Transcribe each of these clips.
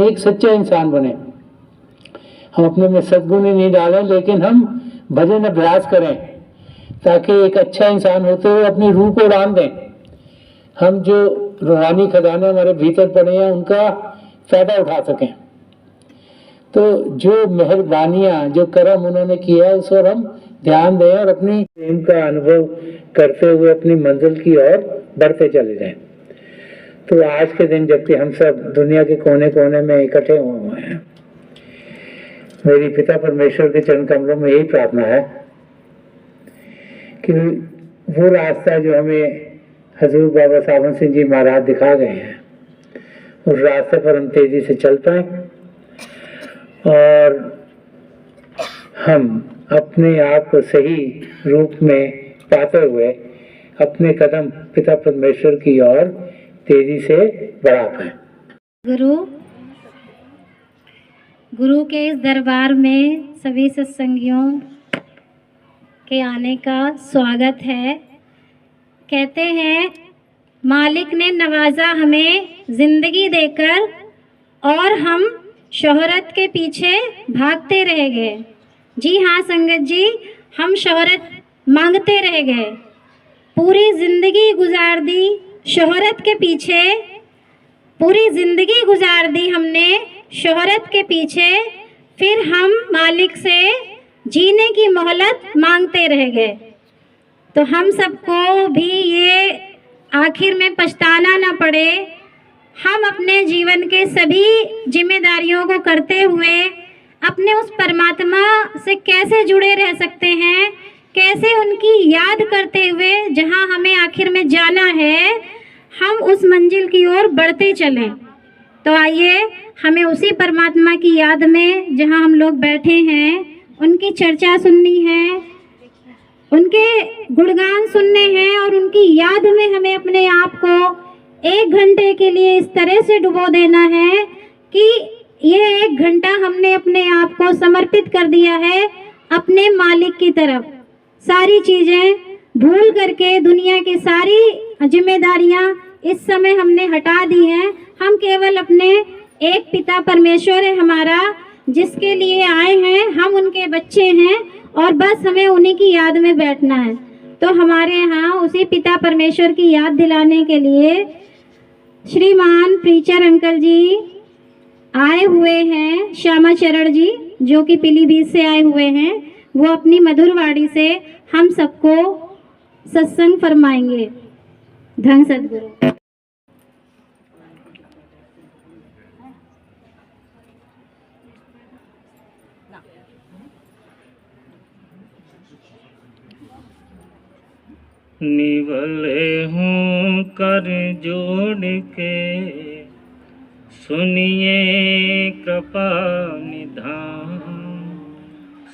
एक सच्चा इंसान बने। हम अपने में सद्गुण ही नहीं डालें, लेकिन हम भजन अभ्यास करें ताकि एक अच्छा इंसान होते हुए अपनी रूह को उड़ान दें। हम जो रूहानी खजाने हमारे भीतर पड़े हैं उनका फायदा उठा सकें। तो जो मेहरबानियां, जो कर्म उन्होंने किया है उस पर हम ध्यान दें और अपनी प्रेम का अनुभव करते हुए अपनी मंजिल की ओर बढ़ते चले जाएं। तो आज के दिन जबकि हम सब दुनिया के कोने कोने में इकट्ठे हुए हैं, मेरी पिता परमेश्वर के चरण कमलों में यही प्रार्थना है कि वो रास्ता जो हमें हजूर बाबा सावन सिंह जी महाराज दिखा गए हैं, उस रास्ते पर हम तेजी से चल पाए और हम अपने आप को सही रूप में पाते हुए अपने कदम पिता परमेश्वर की ओर तेजी से बढ़ा पाए। गुरु के इस दरबार में सभी सत्संगियों के आने का स्वागत है। कहते हैं मालिक ने नवाजा हमें जिंदगी देकर और हम शोहरत के पीछे भागते रह गए। जी हाँ संगत जी, हम शोहरत मांगते रह गए, पूरी जिंदगी गुजार दी शोहरत के पीछे, पूरी जिंदगी गुजार दी हमने शोहरत के पीछे। फिर हम मालिक से जीने की मोहलत मांगते रह गए। तो हम सबको भी ये आखिर में पछताना ना पड़े। हम अपने जीवन के सभी जिम्मेदारियों को करते हुए अपने उस परमात्मा से कैसे जुड़े रह सकते हैं, कैसे उनकी याद करते हुए जहां हमें आखिर में जाना है हम उस मंजिल की ओर बढ़ते चलें। तो आइए हमें उसी परमात्मा की याद में जहां हम लोग बैठे हैं उनकी चर्चा सुननी है, उनके गुणगान सुनने हैं और उनकी याद में हमें अपने आप को 1 घंटे के लिए इस तरह से डुबो देना है कि ये 1 घंटा हमने अपने आप को समर्पित कर दिया है अपने मालिक की तरफ। सारी चीज़ें भूल करके दुनिया की सारी जिम्मेदारियां इस समय हमने हटा दी हैं। हम केवल अपने एक पिता परमेश्वर है हमारा, जिसके लिए आए हैं, हम उनके बच्चे हैं और बस हमें उन्हीं की याद में बैठना है। तो हमारे यहाँ उसी पिता परमेश्वर की याद दिलाने के लिए श्रीमान प्रीचर अंकल जी आए हुए हैं, श्यामा चरण जी जो कि पीलीभीत से आए हुए हैं। वो अपनी मधुर वाणी से हम सबको सत्संग फरमाएंगे। धन सद्गुरु। निवले हूँ कर जोड़ के सुनिए कृपा निधान,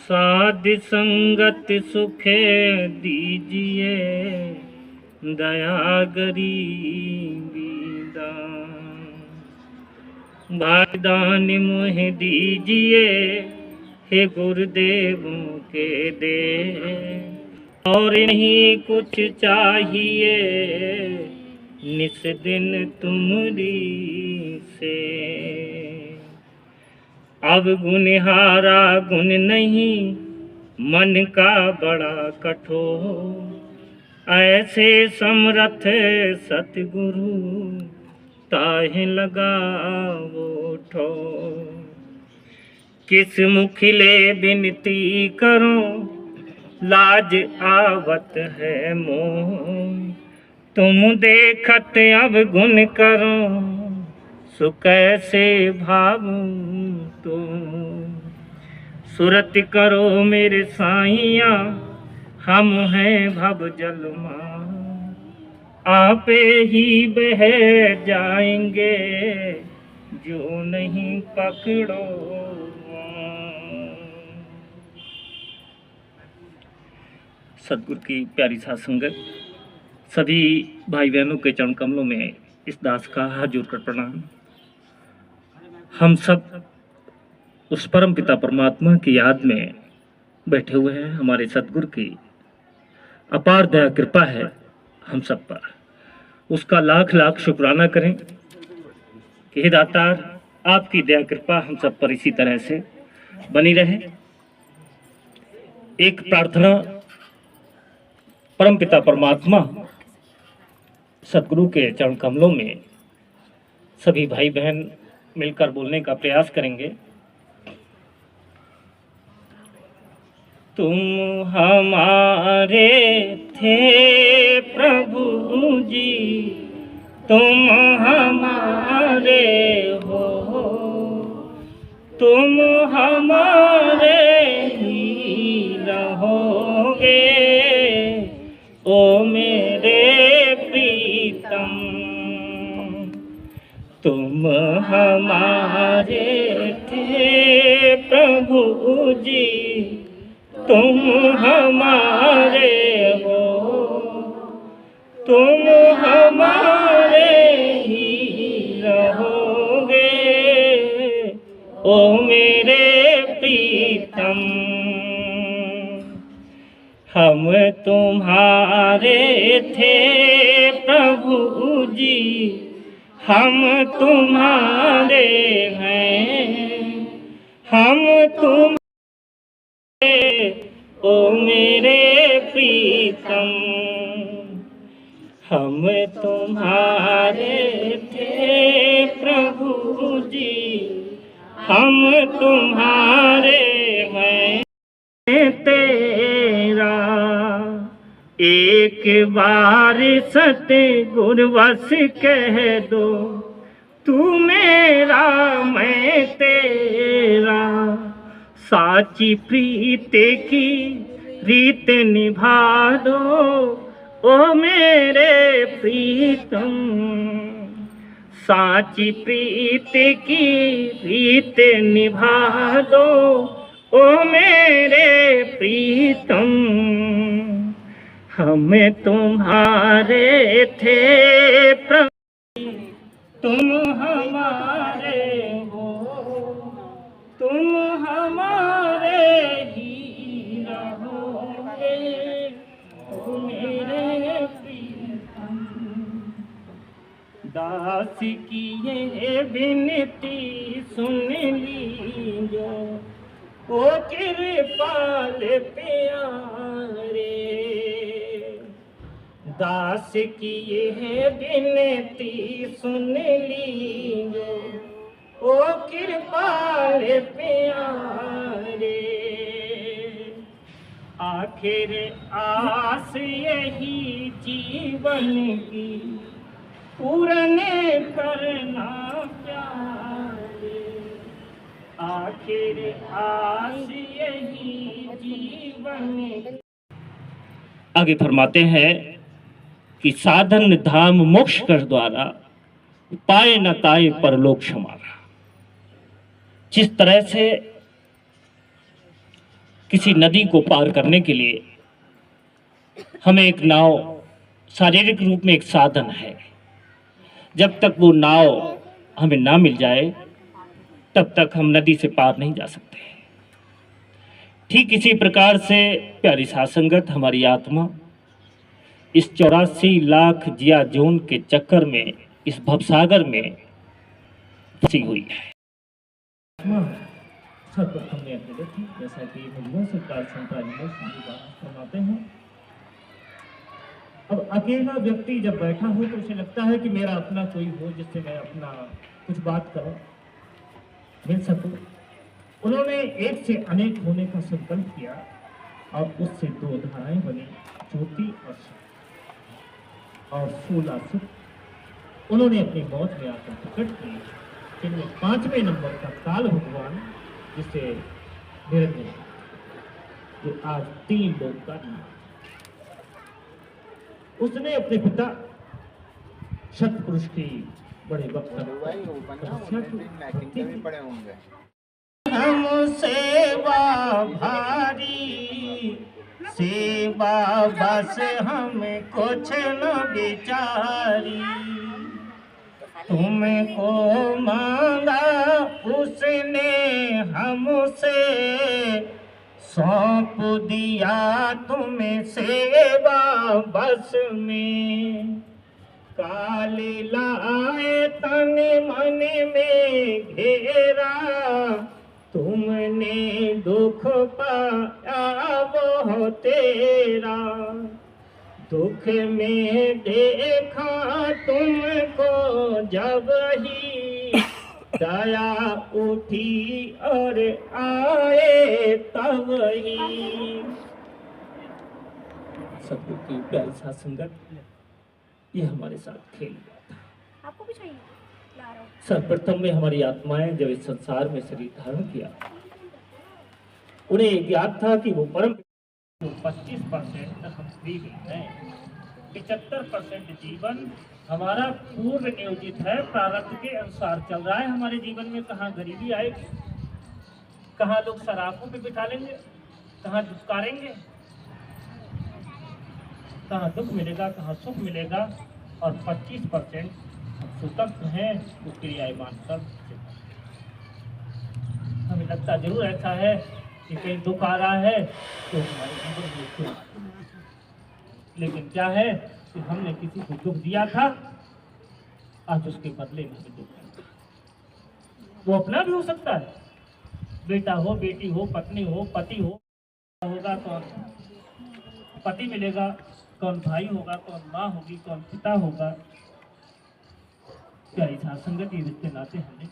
साध संगत सुखे दीजिए दया गरीबी दान, भागदान मुझे दीजिए हे गुरुदेवों के दे, और नहीं कुछ चाहिए निस दिन तुमरी से। अब गुनहारा गुण नहीं मन का बड़ा कठोर, ऐसे समर्थ सतगुरु ताहे लगा वो ठोर। किस मुखिले बिनती करूं लाज आवत है मोह, तुम देखत अब गुण करो सो कैसे भावूं तुम। सुरत करो मेरे साइया हम हैं भव जलमा, आपे ही बह जाएंगे जो नहीं पकड़ो। सतगुरु की प्यारी साध संगत, सभी भाई बहनों के चरण कमलों में इस दास का हाथ जोड़कर प्रणाम। हम सब उस परम पिता परमात्मा की याद में बैठे हुए हैं। हमारे सतगुरु की अपार दया कृपा है हम सब पर, उसका लाख लाख शुक्राना करें कि हे दातार आपकी दया कृपा हम सब पर इसी तरह से बनी रहे। एक प्रार्थना परमपिता परमात्मा सदगुरु के चरण कमलों में सभी भाई बहन मिलकर बोलने का प्रयास करेंगे। तुम हमारे थे प्रभु जी, तुम हमारे हो, तुम हमारे ही रहोगे ओ मेरे प्रीतम। तुम हमारे थे प्रभु जी, तुम हमारे हो, तुम हमारे ही रहोगे ओ मेरे प्रीतम। हम तुम्हारे थे प्रभु जी, हम तुम्हारे हैं, हम तुम ओ मेरे प्रीतम। हम तुम्हारे थे प्रभु जी, हम तुम्हारे हैं। तेरा एक बार सतगुरु वश कह दो, तू मेरा मैं तेरा, साची प्रीत की रीत निभा दो ओ मेरे प्रीतम। साची प्रीत की रीत निभा दो ओ मेरे प्रीतम। हम तुम्हारे थे प्रभु, तुम हमारे हो, तुम हमारे ही रहोगे ओ मेरे प्रीतम। दास की ये विनती सुन लीजो ओ कृपाल प्यारे। दास की ये विनती सुन लीजो ओ कृपाल प्यारे। आखिर आस यही जीवन की पूर्ण करना प्यारे। आखिर आस यही जीवन। आगे फरमाते हैं कि साधन धाम मोक्ष कर द्वारा, पाए न ताए परलोक क्षमारा। जिस तरह से किसी नदी को पार करने के लिए हमें एक नाव शारीरिक रूप में एक साधन है, जब तक वो नाव हमें ना मिल जाए तब तक हम नदी से पार नहीं जा सकते। ठीक इसी प्रकार से प्यारी साध संगत, हमारी आत्मा इस 84 लाख जिया जोन के चक्कर में, इस भवसागर में फंसी हुई है। सर्वप्रथम ने अपने थी, जैसा कि मुझे सरकार फरमाते हैं। अब अकेला व्यक्ति जब बैठा हो तो उसे लगता है कि मेरा अपना कोई हो जिससे मैं अपना कुछ बात करूं, मिल सकूं। उन्होंने एक से अनेक होने का संकल्प किया और उससे दो धाराएं बनी, ज्योति और फूला सुख। उन्होंने अपनी मौत में आकर प्रकट की। इनमें 5वें नंबर का काल भगवान, जिसे निरंजन, जो आज 3 लोग का नाम, उसने अपने पिता सतपुरुष की बड़े वक्त हम सेवा भारी, सेवा बस हम कुछ न बिचारी। तुमको मांगा उसने हमसे, सौंप दिया तुम्हें सेवा बस में। काले लाए तन मन में घेरा, तुमने दुख पाया वो तेरा, दुख में देखा तुमको जब ही, दया उठी और आए तब ही। सतगुरु की प्यारी साथ संगत, ये हमारे साथ खेल गया था। आपको भी चाहिए? ला रहा हूं। सर्वप्रथम में हमारी आत्माएं जब इस संसार में शरीर धारण किया, उन्हें ज्ञात था कि वो परम 25% हम फ्री हैं, 75% जीवन हमारा पूर्व नियोजित है, प्रारब्ध के अनुसार चल रहा है हमारे जीवन में। कहाँ गरीबी आएगी, कहाँ लोग सराफों पे बिठा लेंगे, कहाँ दुष्कारेंगे, कहाँ दुख मिलेगा, कहाँ सुख मिलेगा। और 25% सुतक हैं, वो क्रियामान कर। हमें लगता जरूर ऐसा है कि कहीं दुख आ रहा है तो हमारे जीवन में क्यों, लेकिन क्या है कि हमने किसी को दुख दिया था, आज उसके बदले में हमें दुख मिलता। वो अपना भी हो सकता है, बेटा हो, बेटी हो, पत्नी हो, पति हो, होगा कौन पति मिलेगा, कौन भाई होगा, कौन माँ होगी, कौन पिता होगा। क्या इस संगत ये रिश्ते नाते हमने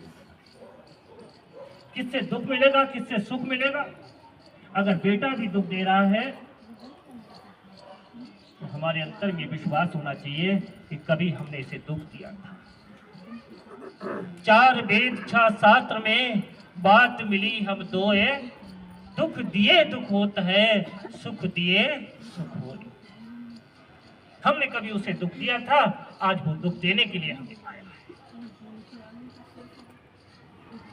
किससे दुख मिलेगा, किससे सुख मिलेगा। अगर बेटा भी दुख दे रहा है तो हमारे अंतर में विश्वास होना चाहिए कि कभी हमने इसे दुख दिया था। 4 वेद 6 शास्त्र में बात मिली हम दोए, दुख दिए दुख होता है, सुख दिए सुख हो। हमने कभी उसे दुख दिया था, आज वो दुख देने के लिए हमें आया है।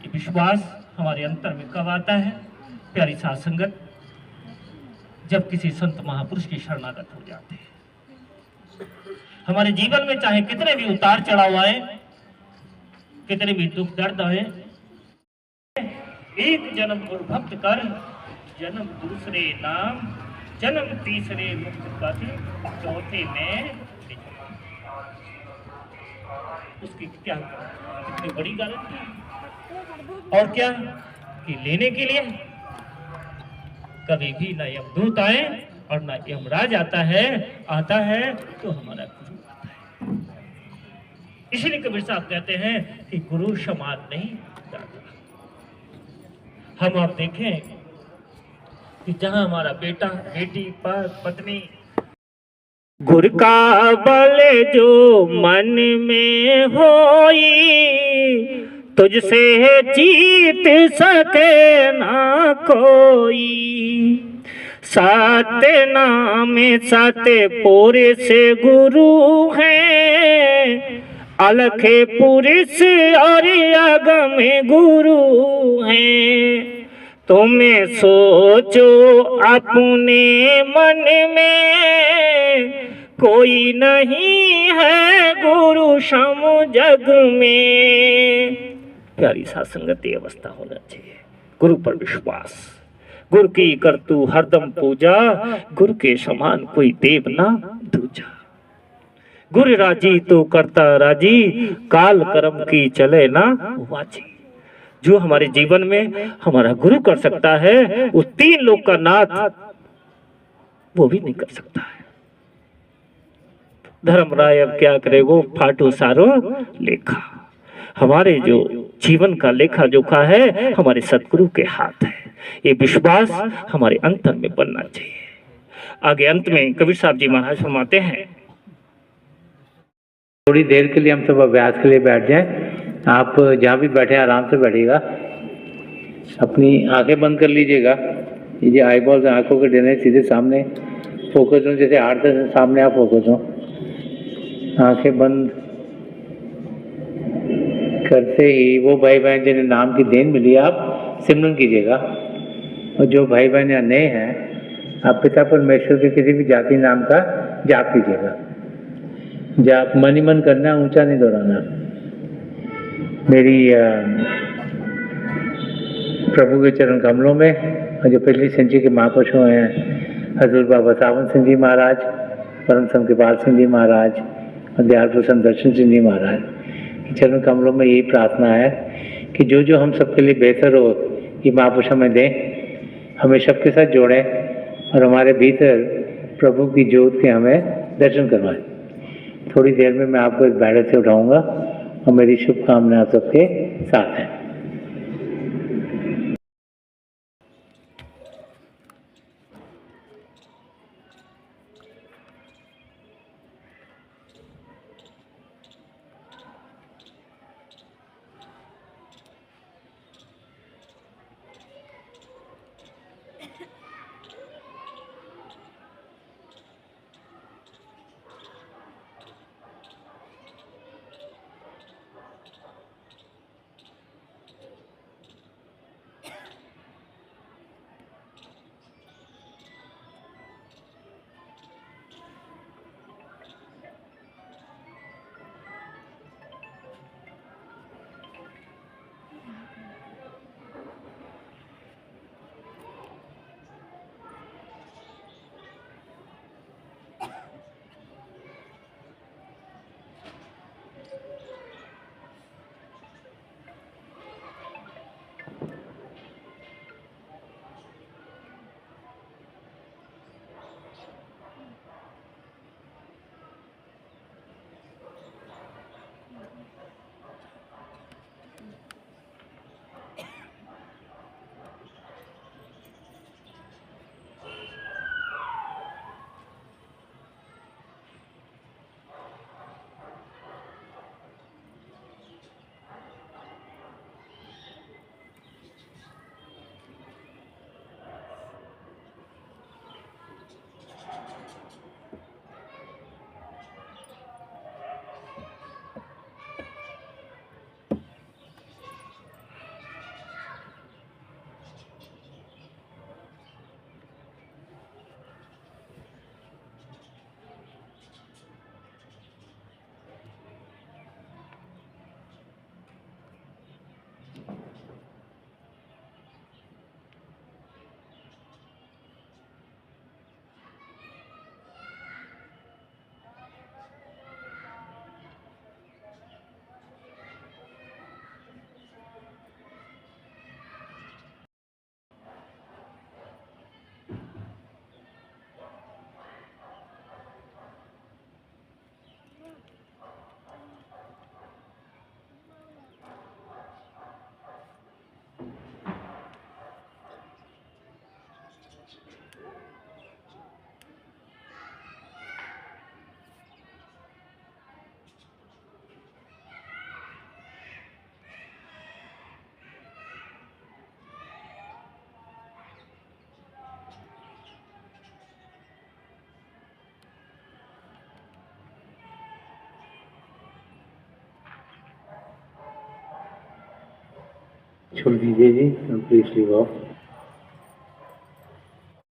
ये विश्वास हमारे अंतर में कब आता है? प्यारी साथ संगत, जब किसी संत महापुरुष की शरणागत हो जाते हैं। हमारे जीवन में चाहे कितने भी उतार चढ़ाव आए, कितने भी दुख दर्द आए, एक जन्म गुरभक्त कर, जन्म दूसरे नाम, जन्म तीसरे मुक्त पद, चौथे में उसकी क्या कितनी बड़ी गारंटी है। और क्या कि लेने के लिए कभी भी ना यमदूत आए और ना यमराज आता है तो हमारा गुरु आता है। इसलिए कबीर साहब कहते हैं कि गुरु समान नहीं दाता। हम आप देखें कि जहां हमारा बेटा, बेटी, पत्नी, गुर का बल जो मन में होई, तुझसे जीत सके ना कोई। सात नाम सात पूरे से गुरु हैं, अलखे पुरुष और आगम गुरु हैं। तुम्हें सोचो अपने मन में, कोई नहीं है गुरु सम जग में। प्यारी साथ संगत ये अवस्था होना चाहिए। गुरु पर विश्वास, गुरु की कर तू हरदम पूजा, गुरु के समान कोई देव ना दूजा। गुरु राजी तो करता राजी, काल कर्म की चले ना वाजी। जो हमारे जीवन में हमारा गुरु कर सकता है, वो 3 लोक का नाथ वो भी नहीं कर सकता है। धर्मराय अब क्या करेगो, फाटो सारो लेखा। हमारे जो जीवन का लेखा जोखा है हमारे सतगुरु के हाथ है। ये विश्वास हमारे अंतर में बनना चाहिए। आगे अंत में कबीर साहब जी महाराज फरमाते हैं, थोड़ी देर के लिए हम सब अभ्यास के लिए बैठ जाएं। आप जहाँ भी बैठे आराम से बैठिएगा, अपनी आंखें बंद कर लीजिएगा। ये जो आई बॉल्स आंखों के देने सीधे सामने फोकस हो, जैसे हार्ट से सामने आप फोकस हो। आंखें बंद करते ही वो भाई बहन जिन्हें नाम की देन मिली आप सिमरन कीजिएगा। और जो भाई बहन यहाँ नए हैं, आप पिता परमेश्वर के किसी भी जाति नाम का जाप कीजिएगा। जाप मन ही मन करना, ऊंचा नहीं दोहराना। मेरी प्रभु के चरण कमलों में और जो पिछली संची के महापुरुषों हैं, हजूर बाबा सावन सिंह जी महाराज, परम संत कृपाल सिंह जी महाराज और दयाल प्रसन्न दर्शन सिंह महाराज की चरण कमलों में यही प्रार्थना है कि जो जो हम सबके लिए बेहतर हो ये महापुरुष हमें दें, हमें सबके साथ जोड़ें और हमारे भीतर प्रभु की ज्योत के हमें दर्शन करवाएं। थोड़ी देर में मैं आपको इस बैठक से उठाऊंगा और मेरी शुभकामनाएं आप सबके साथ हैं। छोड़ दीजिए जी, प्लीज लीव ऑफ।